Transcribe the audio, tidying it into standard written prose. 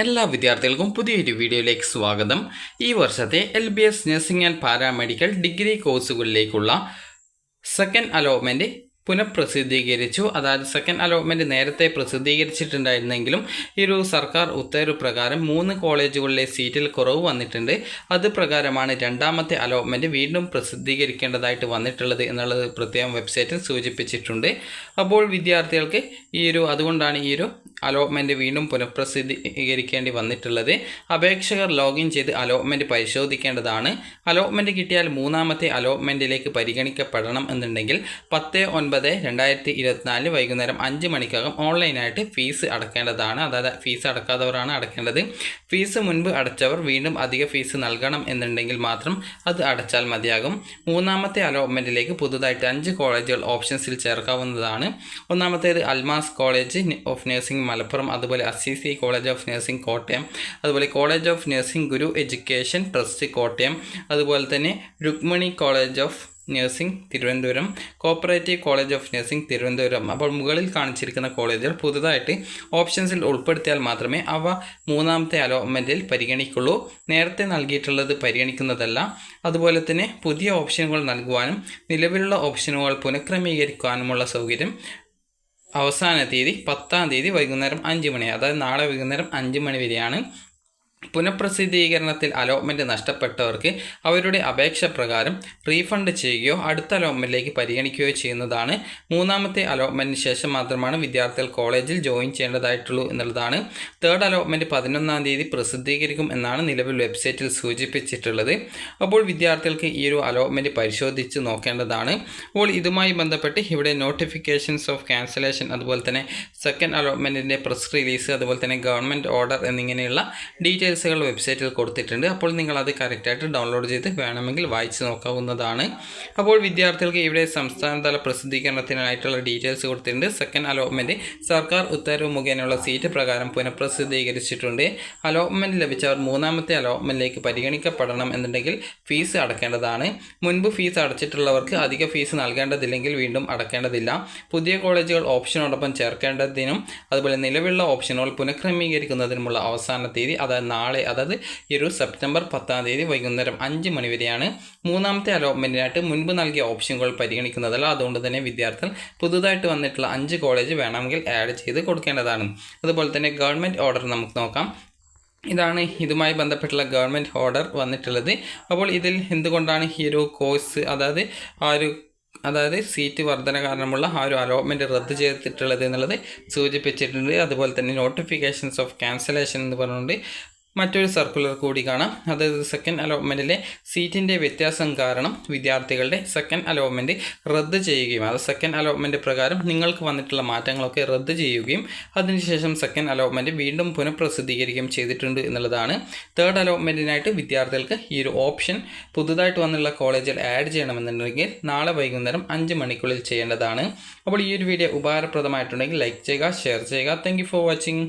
എല്ലാ വിദ്യാർത്ഥികൾക്കും പുതിയൊരു വീഡിയോയിലേക്ക് സ്വാഗതം. ഈ വർഷത്തെ LBS nursing and paramedical degree കോഴ്സുകളിലേക്കുള്ള സെക്കൻഡ് അലോട്ട്മെൻറ്റ് പുനഃപ്രസിദ്ധീകരിച്ചു. അതായത് സെക്കൻഡ് അലോട്ട്മെൻറ്റ് നേരത്തെ പ്രസിദ്ധീകരിച്ചിട്ടുണ്ടായിരുന്നെങ്കിലും ഈ ഒരു സർക്കാർ ഉത്തരവ് പ്രകാരം 3 കോളേജുകളിലെ സീറ്റിൽ കുറവ് വന്നിട്ടുണ്ട്. അത് പ്രകാരമാണ് രണ്ടാമത്തെ അലോട്ട്മെൻറ്റ് വീണ്ടും പ്രസിദ്ധീകരിക്കേണ്ടതായിട്ട് വന്നിട്ടുള്ളത് എന്നുള്ളത് പ്രത്യേകം വെബ്സൈറ്റിൽ സൂചിപ്പിച്ചിട്ടുണ്ട്. അപ്പോൾ വിദ്യാർത്ഥികൾക്ക് അതുകൊണ്ടാണ് ഈ ഒരു അലോട്ട്മെൻറ്റ് വീണ്ടും പുനഃപ്രസിദ്ധീകരിക്കേണ്ടി വന്നിട്ടുള്ളത്. അപേക്ഷകർ ലോഗിൻ ചെയ്ത് അലോട്ട്മെൻറ്റ് പരിശോധിക്കേണ്ടതാണ്. അലോട്ട്മെൻറ്റ് കിട്ടിയാൽ മൂന്നാമത്തെ അലോട്ട്മെൻറ്റിലേക്ക് പരിഗണിക്കപ്പെടണം എന്നുണ്ടെങ്കിൽ 10/9/2024 വൈകുന്നേരം 5 മണിക്കകം ഓൺലൈനായിട്ട് ഫീസ് അടക്കേണ്ടതാണ്. അതായത് ഫീസ് അടക്കാത്തവരാണ് അടക്കേണ്ടത്. ഫീസ് മുൻപ് അടച്ചവർ വീണ്ടും അധിക ഫീസ് നൽകണം എന്നുണ്ടെങ്കിൽ മാത്രം അത് അടച്ചാൽ മതിയാകും. മൂന്നാമത്തെ അലോട്ട്മെൻറ്റിലേക്ക് പുതുതായിട്ട് 5 കോളേജുകൾ ഓപ്ഷൻസിൽ ചേർക്കാവുന്നതാണ്. ഒന്നാമത്തേത് Almas college of nursing Malappuram, അതുപോലെ Assisi college of nursing Kottayam, അതുപോലെ college of nursing Guru education trust Kottayam, അതുപോലെ തന്നെ Rukmini college of nursing Thiruvananthapuram, cooperative college of nursing Thiruvananthapuram. അപ്പോൾ മുകളിൽ കാണിച്ചിരിക്കുന്ന കോളേജുകൾ പുതുതായിട്ട് ഓപ്ഷൻസിൽ ഉൾപ്പെടുത്തിയാൽ മാത്രമേ അവ മൂന്നാമത്തെ അലോട്ട്മെൻറ്റിൽ പരിഗണിക്കുള്ളൂ. നേരത്തെ നൽകിയിട്ടുള്ളത് പരിഗണിക്കുന്നതല്ല. അതുപോലെ തന്നെ പുതിയ ഓപ്ഷനുകൾ നൽകുവാനും നിലവിലുള്ള ഓപ്ഷനുകൾ പുനഃക്രമീകരിക്കാനുമുള്ള സൗകര്യം അവസാന തീയതി 10-ാം തീയതി വൈകുന്നേരം 5 മണി, അതായത് നാളെ വൈകുന്നേരം 5 മണി വരെയാണ്. പുനഃപ്രസിദ്ധീകരണത്തിൽ അലോട്ട്മെൻറ്റ് നഷ്ടപ്പെട്ടവർക്ക് അവരുടെ അപേക്ഷ പ്രകാരം റീഫണ്ട് ചെയ്യുകയോ അടുത്ത അലോട്ട്മെൻറ്റിലേക്ക് പരിഗണിക്കുകയോ ചെയ്യുന്നതാണ്. മൂന്നാമത്തെ അലോട്ട്മെൻറ്റിന് ശേഷം മാത്രമാണ് വിദ്യാർത്ഥികൾ കോളേജിൽ ജോയിൻ ചെയ്യേണ്ടതായിട്ടുള്ളൂ എന്നുള്ളതാണ്. തേർഡ് അലോട്ട്മെൻറ്റ് 11-ാം തീയതി പ്രസിദ്ധീകരിക്കും എന്നാണ് നിലവിൽ വെബ്സൈറ്റിൽ സൂചിപ്പിച്ചിട്ടുള്ളത്. അപ്പോൾ വിദ്യാർത്ഥികൾക്ക് ഈ ഒരു അലോട്ട്മെൻറ്റ് പരിശോധിച്ച് നോക്കേണ്ടതാണ്. അപ്പോൾ ഇതുമായി ബന്ധപ്പെട്ട് ഇവിടെ നോട്ടിഫിക്കേഷൻസ് ഓഫ് ക്യാൻസലേഷൻ, അതുപോലെ തന്നെ സെക്കൻഡ് അലോട്ട്മെൻറ്റിൻ്റെ പ്രസ് റിലീസ്, അതുപോലെ തന്നെ ഗവൺമെൻറ് ഓർഡർ എന്നിങ്ങനെയുള്ള ഡീറ്റെയിൽസുകൾ വെബ്സൈറ്റിൽ കൊടുത്തിട്ടുണ്ട്. അപ്പോൾ നിങ്ങളത് കറക്റ്റായിട്ട് ഡൗൺലോഡ് ചെയ്ത് വേണമെങ്കിൽ വായിച്ച് നോക്കാവുന്നതാണ്. അപ്പോൾ വിദ്യാർത്ഥികൾക്ക് ഇവിടെ സംസ്ഥാനതല പ്രസിദ്ധീകരണത്തിനായിട്ടുള്ള ഡീറ്റെയിൽസ് കൊടുത്തിട്ടുണ്ട്. സെക്കൻഡ് അലോട്ട്മെൻറ്റ് സർക്കാർ ഉത്തരവ് മുഖേനയുള്ള സീറ്റ് പ്രകാരം പുനഃപ്രസിദ്ധീകരിച്ചിട്ടുണ്ട്. അലോട്ട്മെൻറ്റ് ലഭിച്ചവർ മൂന്നാമത്തെ അലോട്ട്മെൻറ്റിലേക്ക് പരിഗണിക്കപ്പെടണം എന്നുണ്ടെങ്കിൽ ഫീസ് അടക്കേണ്ടതാണ്. മുൻപ് ഫീസ് അടച്ചിട്ടുള്ളവർക്ക് അധിക ഫീസ് നൽകേണ്ടതില്ലെങ്കിൽ വീണ്ടും അടക്കേണ്ടതില്ല. പുതിയ കോളേജുകൾ ഓപ്ഷനോടൊപ്പം ചേർക്കേണ്ടതിനും അതുപോലെ നിലവിലുള്ള ഓപ്ഷനുകൾ പുനഃക്രമീകരിക്കുന്നതിനുമുള്ള അവസാന തീയതി അതായത് സെപ്റ്റംബർ 10-ാം തീയതി വൈകുന്നേരം 5 മണി വരെയാണ്. മൂന്നാമത്തെ അലോട്ട്മെൻറ്റിനായിട്ട് മുൻപ് നൽകിയ ഓപ്ഷനുകൾ പരിഗണിക്കുന്നതല്ല. അതുകൊണ്ട് തന്നെ വിദ്യാർത്ഥികൾ പുതുതായിട്ട് വന്നിട്ടുള്ള 5 കോളേജ് വേണമെങ്കിൽ ആഡ് ചെയ്ത് കൊടുക്കേണ്ടതാണ്. അതുപോലെ തന്നെ ഗവൺമെൻറ് ഓർഡർ നമുക്ക് നോക്കാം. ഇതാണ് ഇതുമായി ബന്ധപ്പെട്ടുള്ള ഗവൺമെൻറ് ഓർഡർ വന്നിട്ടുള്ളത്. അപ്പോൾ ഇതിൽ എന്തുകൊണ്ടാണ് ഈ ഒരു കോഴ്സ് അതായത് സീറ്റ് വർധന കാരണമുള്ള ആ ഒരു അലോട്ട്മെൻറ്റ് റദ്ദ് ചെയ്തിട്ടുള്ളത് എന്നുള്ളത് സൂചിപ്പിച്ചിട്ടുണ്ട്. അതുപോലെ തന്നെ നോട്ടിഫിക്കേഷൻസ് ഓഫ് ക്യാൻസലേഷൻ എന്ന് പറഞ്ഞുകൊണ്ട് മറ്റൊരു സർക്കുലർ കൂടി കാണാം. അതായത് സെക്കൻഡ് അലോട്ട്മെൻറ്റിലെ സീറ്റിൻ്റെ വ്യത്യാസം കാരണം വിദ്യാർത്ഥികളുടെ സെക്കൻഡ് അലോട്ട്മെൻറ്റ് റദ്ദ് ചെയ്യുകയും അത് സെക്കൻഡ് അലോട്ട്മെൻറ്റ് പ്രകാരം നിങ്ങൾക്ക് വന്നിട്ടുള്ള മാറ്റങ്ങളൊക്കെ റദ്ദ് ചെയ്യുകയും അതിനുശേഷം സെക്കൻഡ് അലോട്ട്മെൻറ്റ് വീണ്ടും പുനഃപ്രസിദ്ധീകരിക്കുകയും ചെയ്തിട്ടുണ്ട് എന്നുള്ളതാണ്. തേർഡ് അലോട്ട്മെൻറ്റിനായിട്ട് വിദ്യാർത്ഥികൾക്ക് ഈ ഒരു ഓപ്ഷൻ പുതുതായിട്ട് വന്നുള്ള കോളേജിൽ ആഡ് ചെയ്യണമെന്നുണ്ടെങ്കിൽ നാളെ വൈകുന്നേരം 5 മണിക്കുള്ളിൽ ചെയ്യേണ്ടതാണ്. അപ്പോൾ ഈ ഒരു വീഡിയോ ഉപകാരപ്രദമായിട്ടുണ്ടെങ്കിൽ ലൈക്ക് ചെയ്യുക, ഷെയർ ചെയ്യുക. Thank you for watching.